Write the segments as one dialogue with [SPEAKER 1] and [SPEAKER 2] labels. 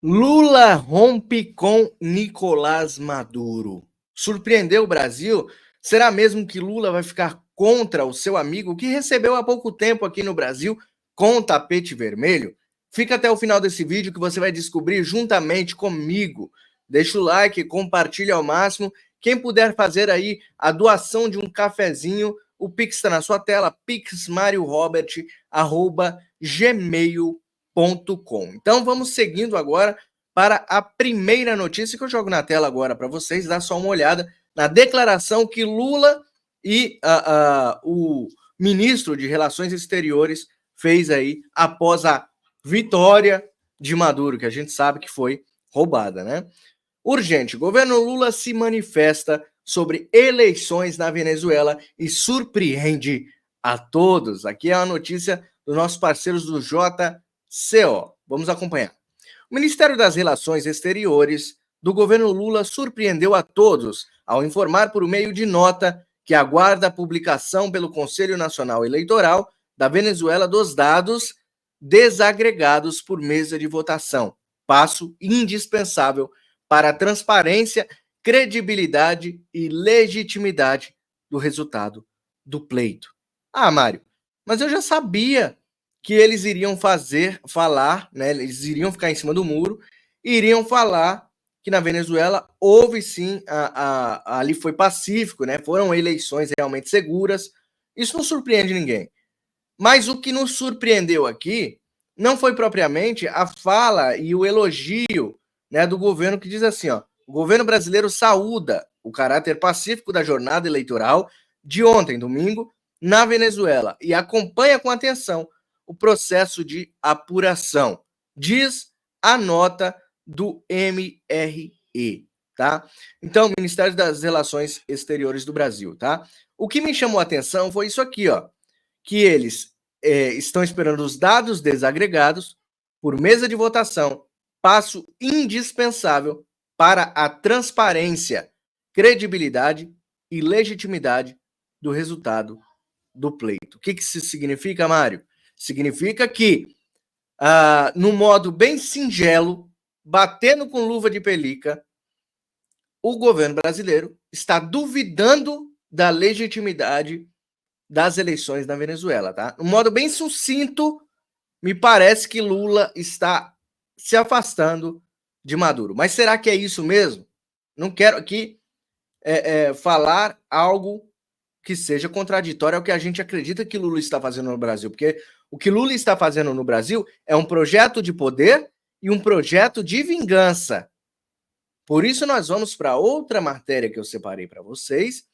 [SPEAKER 1] Lula rompe com Nicolás Maduro. Surpreendeu o Brasil? Será mesmo que Lula vai ficar contra o seu amigo que recebeu há pouco tempo aqui no Brasil com tapete vermelho? Fica até o final desse vídeo que você vai descobrir juntamente comigo. Deixa o like, compartilha ao máximo. Quem puder fazer aí a doação de um cafezinho, o Pix está na sua tela, pixmariorobert@gmail.com. Então vamos seguindo agora para a primeira notícia que eu jogo na tela agora para vocês. Dá só uma olhada na declaração que Lula e o ministro de Relações Exteriores fez aí após a vitória de Maduro, que a gente sabe que foi roubada, né? Urgente, governo Lula se manifesta sobre eleições na Venezuela e surpreende a todos. Aqui é a notícia dos nossos parceiros do JCO. Vamos acompanhar. O Ministério das Relações Exteriores do governo Lula surpreendeu a todos ao informar por meio de nota que aguarda a publicação pelo Conselho Nacional Eleitoral da Venezuela dos dados desagregados por mesa de votação, passo indispensável para a transparência, credibilidade e legitimidade do resultado do pleito. Ah, Mário, mas eu já sabia que eles iriam falar, né? Eles iriam ficar em cima do muro e iriam falar que na Venezuela houve sim, ali foi pacífico, né? Foram eleições realmente seguras. Isso não surpreende ninguém. Mas o que nos surpreendeu aqui não foi propriamente a fala e o elogio, né, do governo que diz assim, ó, o governo brasileiro saúda o caráter pacífico da jornada eleitoral de ontem, domingo, na Venezuela e acompanha com atenção o processo de apuração, diz a nota do MRE, tá? Então, Ministério das Relações Exteriores do Brasil, tá? O que me chamou a atenção foi isso aqui, ó, que eles estão esperando os dados desagregados por mesa de votação, passo indispensável para a transparência, credibilidade e legitimidade do resultado do pleito. O que isso significa, Mário? Significa que, no modo bem singelo, batendo com luva de pelica, o governo brasileiro está duvidando da legitimidade das eleições na Venezuela, tá? Um modo bem sucinto, me parece que Lula está se afastando de Maduro. Mas será que é isso mesmo? Não quero aqui falar algo que seja contraditório ao que a gente acredita que Lula está fazendo no Brasil, porque o que Lula está fazendo no Brasil é um projeto de poder e um projeto de vingança. Por isso nós vamos para outra matéria que eu separei para vocês,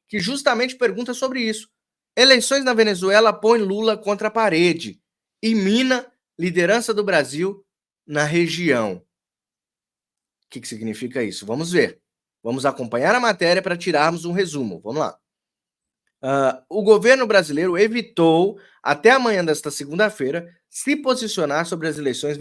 [SPEAKER 1] que justamente pergunta sobre isso. Eleições na Venezuela põe Lula contra a parede e mina liderança do Brasil na região. O que significa isso? Vamos ver. Vamos acompanhar a matéria para tirarmos um resumo. Vamos lá. O governo brasileiro evitou, até amanhã desta segunda-feira, se posicionar sobre as eleições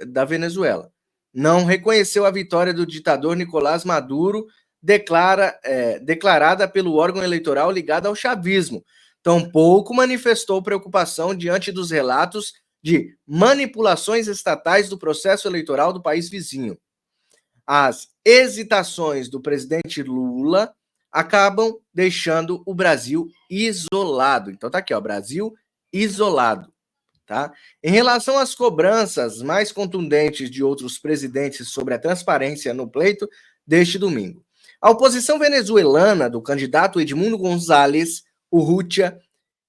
[SPEAKER 1] da Venezuela. Não reconheceu a vitória do ditador Nicolás Maduro, declarada pelo órgão eleitoral ligado ao chavismo. Tampouco manifestou preocupação diante dos relatos de manipulações estatais do processo eleitoral do país vizinho. As hesitações do presidente Lula acabam deixando o Brasil isolado. Então tá aqui, ó, Brasil isolado, tá? Em relação às cobranças mais contundentes de outros presidentes sobre a transparência no pleito deste domingo. A oposição venezuelana do candidato Edmundo González Urrutia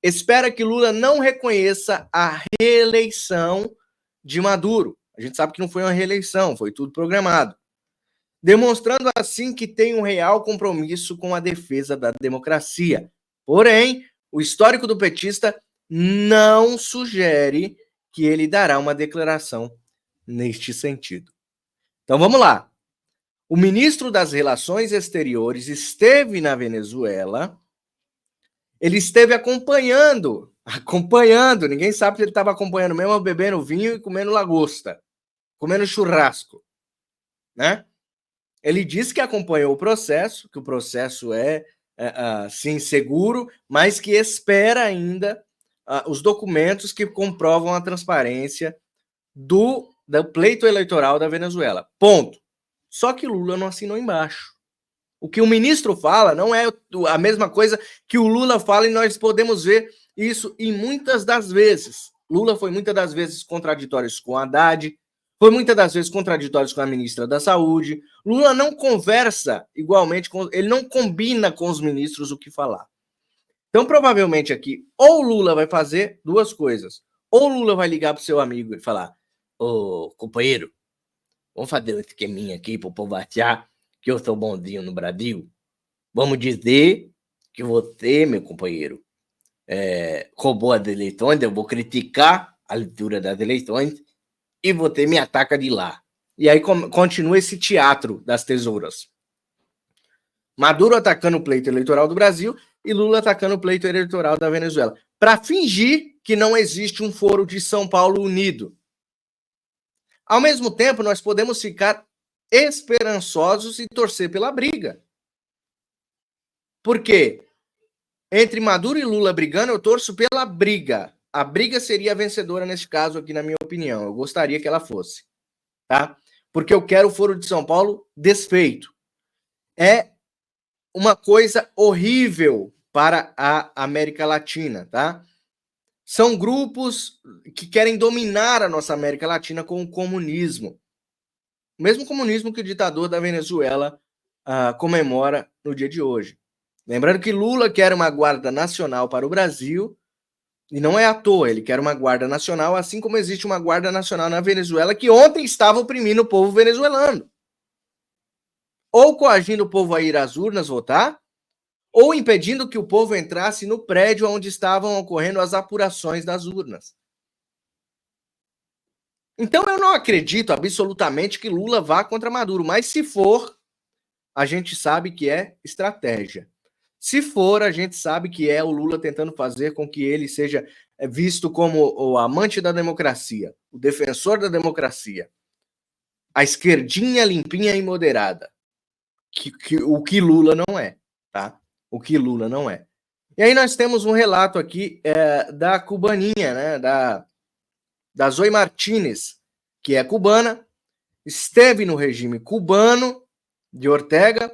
[SPEAKER 1] espera que Lula não reconheça a reeleição de Maduro. A gente sabe que não foi uma reeleição, foi tudo programado, demonstrando assim que tem um real compromisso com a defesa da democracia. Porém, o histórico do petista não sugere que ele dará uma declaração neste sentido. Então vamos lá. O ministro das Relações Exteriores esteve na Venezuela, ele esteve acompanhando, ninguém sabe se ele estava acompanhando mesmo, bebendo vinho e comendo lagosta, comendo churrasco, né? Ele disse que acompanhou o processo, que o processo sim, seguro, mas que espera ainda os documentos que comprovam a transparência do do pleito eleitoral da Venezuela. Ponto. Só que Lula não assinou embaixo. O que o ministro fala não é a mesma coisa que o Lula fala, e nós podemos ver isso em muitas das vezes. Lula foi muitas das vezes contraditório com Haddad, foi muitas das vezes contraditório com a ministra da Saúde. Lula não conversa igualmente, ele não combina com os ministros o que falar. Então, provavelmente aqui, ou Lula vai fazer duas coisas. Ou Lula vai ligar para o seu amigo e falar: ô, companheiro, vamos fazer um esqueminha aqui para o povo achar que eu sou bonzinho no Brasil. Vamos dizer que você, meu companheiro, roubou as eleições, eu vou criticar a leitura das eleições e você me ataca de lá. E aí continua esse teatro das tesouras. Maduro atacando o pleito eleitoral do Brasil e Lula atacando o pleito eleitoral da Venezuela, para fingir que não existe um foro de São Paulo unido. Ao mesmo tempo, nós podemos ficar esperançosos e torcer pela briga. Por quê? Entre Maduro e Lula brigando, eu torço pela briga. A briga seria a vencedora nesse caso aqui, na minha opinião. Eu gostaria que ela fosse, tá? Porque eu quero o Foro de São Paulo desfeito. É uma coisa horrível para a América Latina, tá? São grupos que querem dominar a nossa América Latina com o comunismo. O mesmo comunismo que o ditador da Venezuela comemora no dia de hoje. Lembrando que Lula quer uma guarda nacional para o Brasil, e não é à toa, ele quer uma guarda nacional, assim como existe uma guarda nacional na Venezuela, que ontem estava oprimindo o povo venezuelano. Ou coagindo o povo a ir às urnas votar, ou impedindo que o povo entrasse no prédio onde estavam ocorrendo as apurações das urnas. Então eu não acredito absolutamente que Lula vá contra Maduro, mas se for, a gente sabe que é estratégia. Se for, a gente sabe que é o Lula tentando fazer com que ele seja visto como o amante da democracia, o defensor da democracia, a esquerdinha limpinha e moderada, o que Lula não é, tá? O que Lula não é. E aí nós temos um relato aqui da cubaninha, né? Da Zoe Martínez, que é cubana, esteve no regime cubano de Ortega,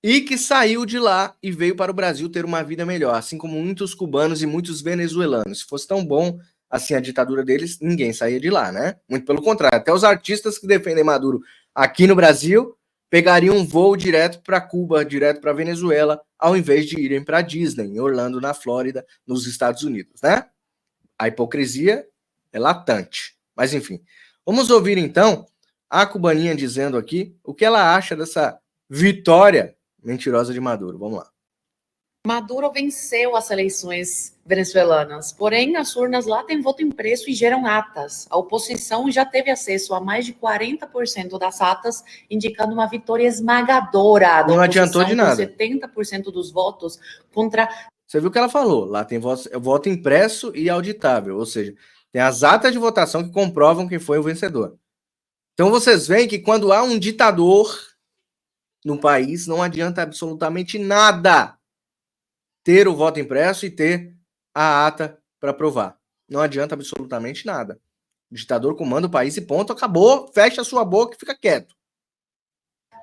[SPEAKER 1] e que saiu de lá e veio para o Brasil ter uma vida melhor, assim como muitos cubanos e muitos venezuelanos. Se fosse tão bom assim a ditadura deles, ninguém saía de lá, né? Muito pelo contrário, até os artistas que defendem Maduro aqui no Brasil pegariam um voo direto para Cuba, direto para Venezuela, ao invés de irem para Disney, em Orlando, na Flórida, nos Estados Unidos, né? A hipocrisia é latente. Mas, enfim, vamos ouvir, então, a cubaninha dizendo aqui o que ela acha dessa vitória mentirosa de Maduro. Vamos lá.
[SPEAKER 2] Maduro venceu as eleições venezuelanas, porém as urnas lá têm voto impresso e geram atas. A oposição já teve acesso a mais de 40% das atas, indicando uma vitória esmagadora.
[SPEAKER 1] Não adiantou de nada.
[SPEAKER 2] Com 70% dos votos contra...
[SPEAKER 1] Você viu o que ela falou? Lá tem voto impresso e auditável, ou seja, tem as atas de votação que comprovam quem foi o vencedor. Então vocês veem que quando há um ditador no país, não adianta absolutamente nada ter o voto impresso e ter a ata para provar. Não adianta absolutamente nada. O ditador comanda o país e ponto, acabou, fecha a sua boca e fica quieto.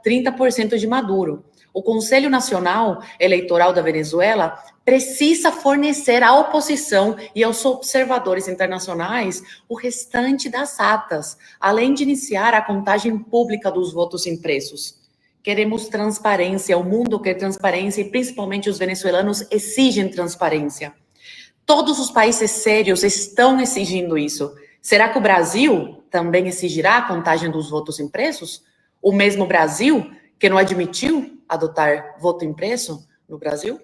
[SPEAKER 2] 30% de Maduro. O Conselho Nacional Eleitoral da Venezuela precisa fornecer à oposição e aos observadores internacionais o restante das atas, além de iniciar a contagem pública dos votos impressos. Queremos transparência, o mundo quer transparência e principalmente os venezuelanos exigem transparência. Todos os países sérios estão exigindo isso. Será que o Brasil também exigirá a contagem dos votos impressos? O mesmo Brasil que não admitiu adotar voto impresso no Brasil?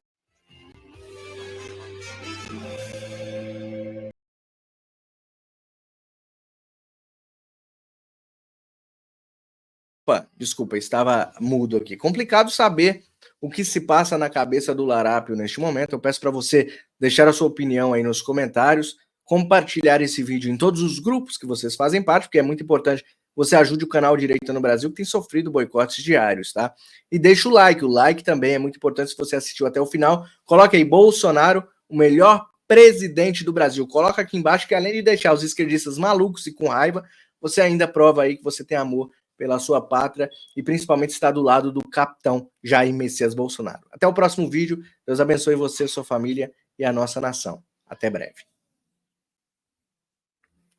[SPEAKER 1] Opa, desculpa, estava mudo aqui. Complicado saber o que se passa na cabeça do Larápio neste momento. Eu peço para você deixar a sua opinião aí nos comentários, compartilhar esse vídeo em todos os grupos que vocês fazem parte, porque é muito importante você ajude o canal Direita no Brasil, que tem sofrido boicotes diários, tá? E deixa o like também é muito importante se você assistiu até o final. Coloca aí Bolsonaro, o melhor presidente do Brasil. Coloca aqui embaixo que além de deixar os esquerdistas malucos e com raiva, você ainda prova aí que você tem amor pela sua pátria e principalmente está do lado do capitão Jair Messias Bolsonaro. Até o próximo vídeo. Deus abençoe você, sua família e a nossa nação. Até breve.